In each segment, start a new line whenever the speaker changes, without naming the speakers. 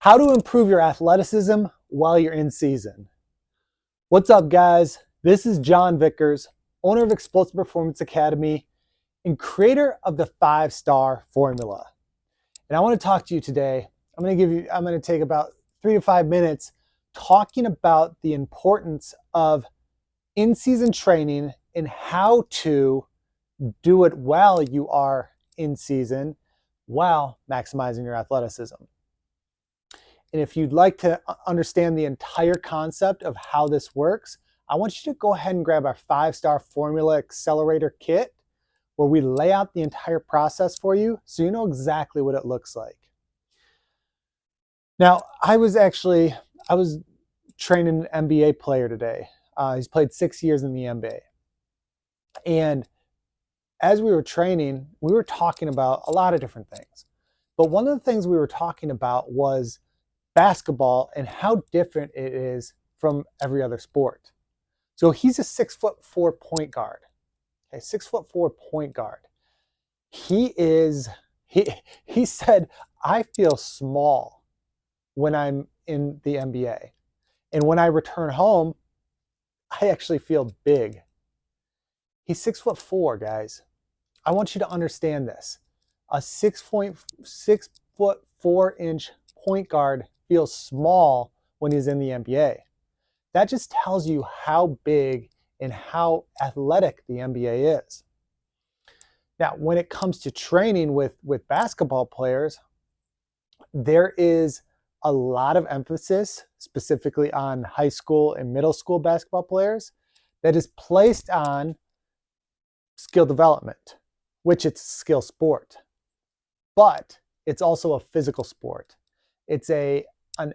How to improve your athleticism while you're in season. What's up, guys? This is John Vickers, owner of Explosive Performance Academy and creator of the 5-Star Formula. And I want to talk to you today. I'm going to take about 3 to 5 minutes talking about the importance of in-season training and how to do it while you are in season while maximizing your athleticism. And if you'd like to understand the entire concept of how this works, I want you to go ahead and grab our 5-Star Formula Accelerator Kit, where we lay out the entire process for you so you know exactly what it looks like. Now, I was training an NBA player today. He's played 6 years in the NBA. And as we were training, we were talking about a lot of different things. But one of the things we were talking about was basketball and how different it is from every other sport. So he's a 6'4" point guard. Okay, 6'4" point guard. He said, I feel small when I'm in the NBA. And when I return home, I actually feel big. He's 6'4", guys. I want you to understand this. A 6'4" point guard feels small when he's in the NBA. That just tells you how big and how athletic the NBA is. Now, when it comes to training with basketball players, there is a lot of emphasis, specifically on high school and middle school basketball players, that is placed on skill development, which it's a skill sport. But it's also a physical sport. It's an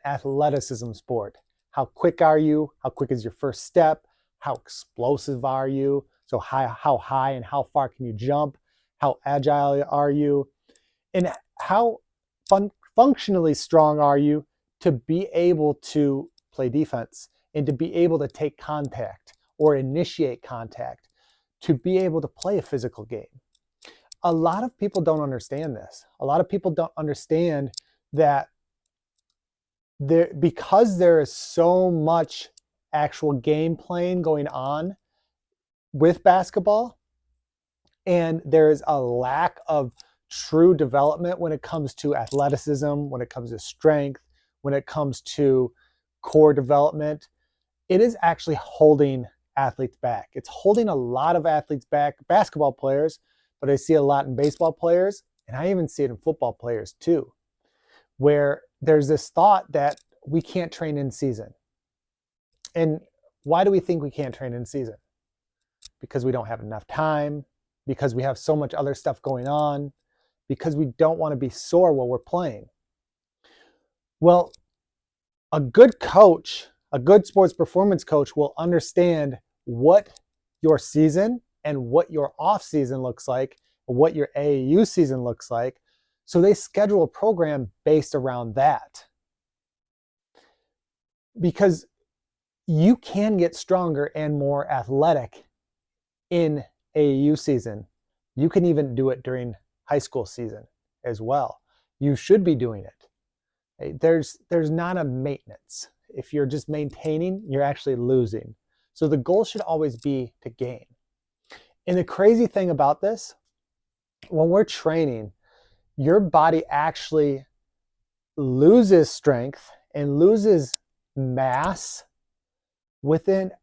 athleticism sport. How quick are you? How quick is your first step? How explosive are you? So how high and how far can you jump? How agile are you? And how functionally strong are you to be able to play defense and to be able to take contact or initiate contact, to be able to play a physical game? A lot of people don't understand this. A lot of people don't understand that because there is so much actual game playing going on with basketball, and there is a lack of true development when it comes to athleticism, when it comes to strength, when it comes to core development, it is actually holding athletes back. It's holding a lot of athletes back, basketball players, but I see a lot in baseball players, and I even see it in football players too, where there's this thought that we can't train in season. And why do we think we can't train in season? Because we don't have enough time, because we have so much other stuff going on, because we don't want to be sore while we're playing. Well, a good coach, a good sports performance coach, will understand what your season and what your off season looks like, what your AAU season looks like. So they schedule a program based around that. Because you can get stronger and more athletic in AAU season. You can even do it during high school season as well. You should be doing it. There's not a maintenance. If you're just maintaining, you're actually losing. So the goal should always be to gain. And the crazy thing about this, when we're training, your body actually loses strength and loses mass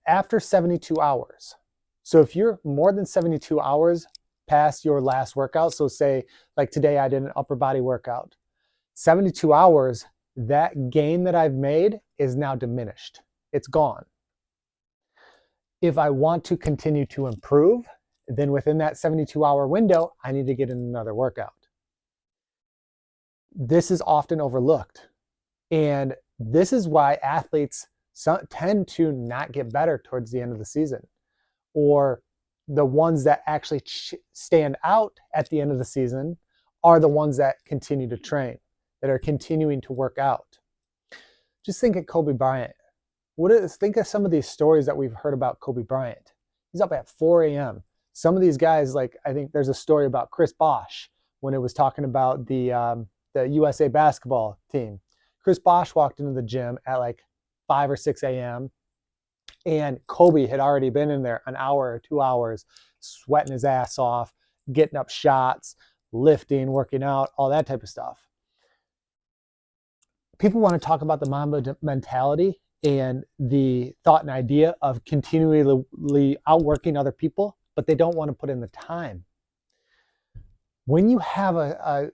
after 72 hours. So if you're more than 72 hours past your last workout, so say like today I did an upper body workout, 72 hours, that gain that I've made is now diminished. It's gone. If I want to continue to improve, then within that 72-hour window, I need to get in another workout. This is often overlooked. And this is why athletes tend to not get better towards the end of the season. Or the ones that actually stand out at the end of the season are the ones that continue to train, that are continuing to work out. Just think of Kobe Bryant. Think of some of these stories that we've heard about Kobe Bryant. He's up at 4 a.m. Some of these guys, like I think there's a story about Chris Bosh when it was talking about the USA basketball team. Chris Bosh walked into the gym at like 5 or 6 a.m. and Kobe had already been in there an hour or 2 hours, sweating his ass off, getting up shots, lifting, working out, all that type of stuff. People want to talk about the Mamba mentality and the thought and idea of continually outworking other people, but they don't want to put in the time. When you have a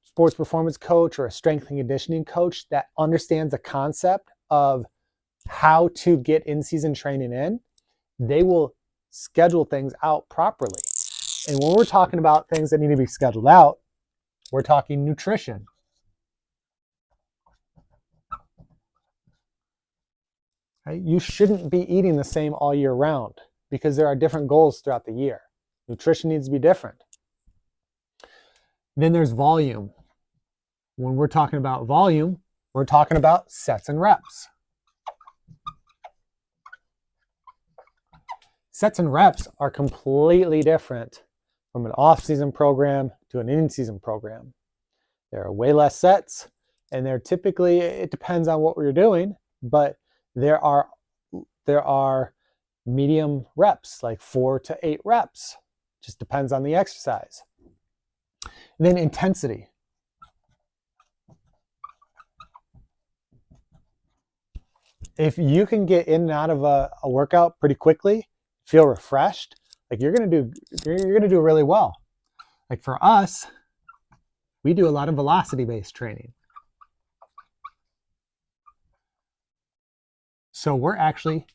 sports performance coach or a strength and conditioning coach that understands the concept of how to get in-season training in, they will schedule things out properly. And when we're talking about things that need to be scheduled out, we're talking nutrition. Right? You shouldn't be eating the same all year round because there are different goals throughout the year. Nutrition needs to be different. Then there's volume. When we're talking about volume, we're talking about sets and reps. Sets and reps are completely different from an off-season program to an in-season program. There are way less sets, and they're typically, it depends on what we're doing, but there are medium reps, like 4 to 8 reps. Just depends on the exercise. And then intensity. If you can get in and out of a workout pretty quickly, feel refreshed, like you're gonna do really well. Like for us, we do a lot of velocity-based training. So we're actually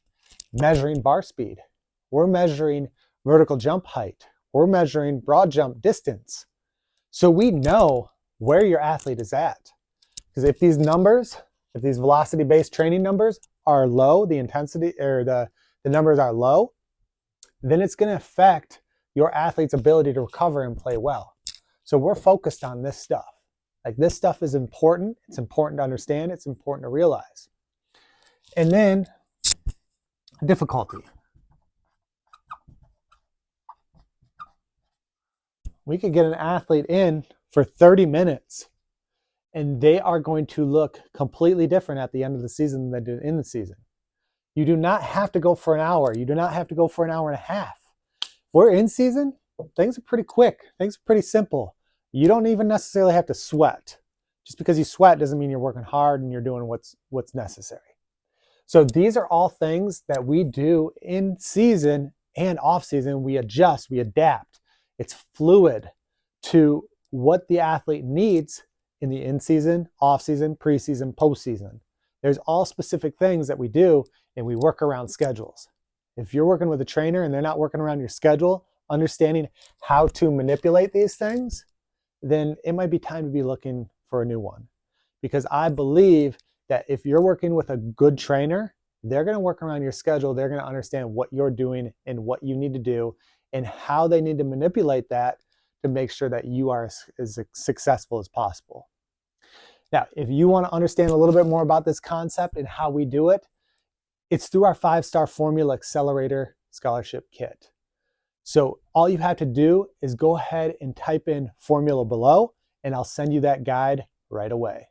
measuring bar speed. We're measuring vertical jump height. We're measuring broad jump distance. So we know where your athlete is at. Because if these numbers, if these velocity-based training numbers are low, the intensity or the numbers are low, then it's going to affect your athlete's ability to recover and play well. So we're focused on this stuff. Like this stuff is important. It's important to understand. It's important to realize. And then difficulty. We could get an athlete in for 30 minutes and they are going to look completely different at the end of the season than they did in the season. You do not have to go for an hour. You do not have to go for an hour and a half. If we're in season, things are pretty quick. Things are pretty simple. You don't even necessarily have to sweat. Just because you sweat doesn't mean you're working hard and you're doing what's necessary. So these are all things that we do in season and off season. We adjust, we adapt. It's fluid to what the athlete needs in the in-season, off-season, pre-season, post-season. There's all specific things that we do and we work around schedules. If you're working with a trainer and they're not working around your schedule, understanding how to manipulate these things, then it might be time to be looking for a new one. Because I believe that if you're working with a good trainer, they're going to work around your schedule. They're going to understand what you're doing and what you need to do and how they need to manipulate that to make sure that you are as successful as possible. Now, if you want to understand a little bit more about this concept and how we do it, it's through our 5-Star Formula Accelerator Scholarship Kit. So all you have to do is go ahead and type in formula below, and I'll send you that guide right away.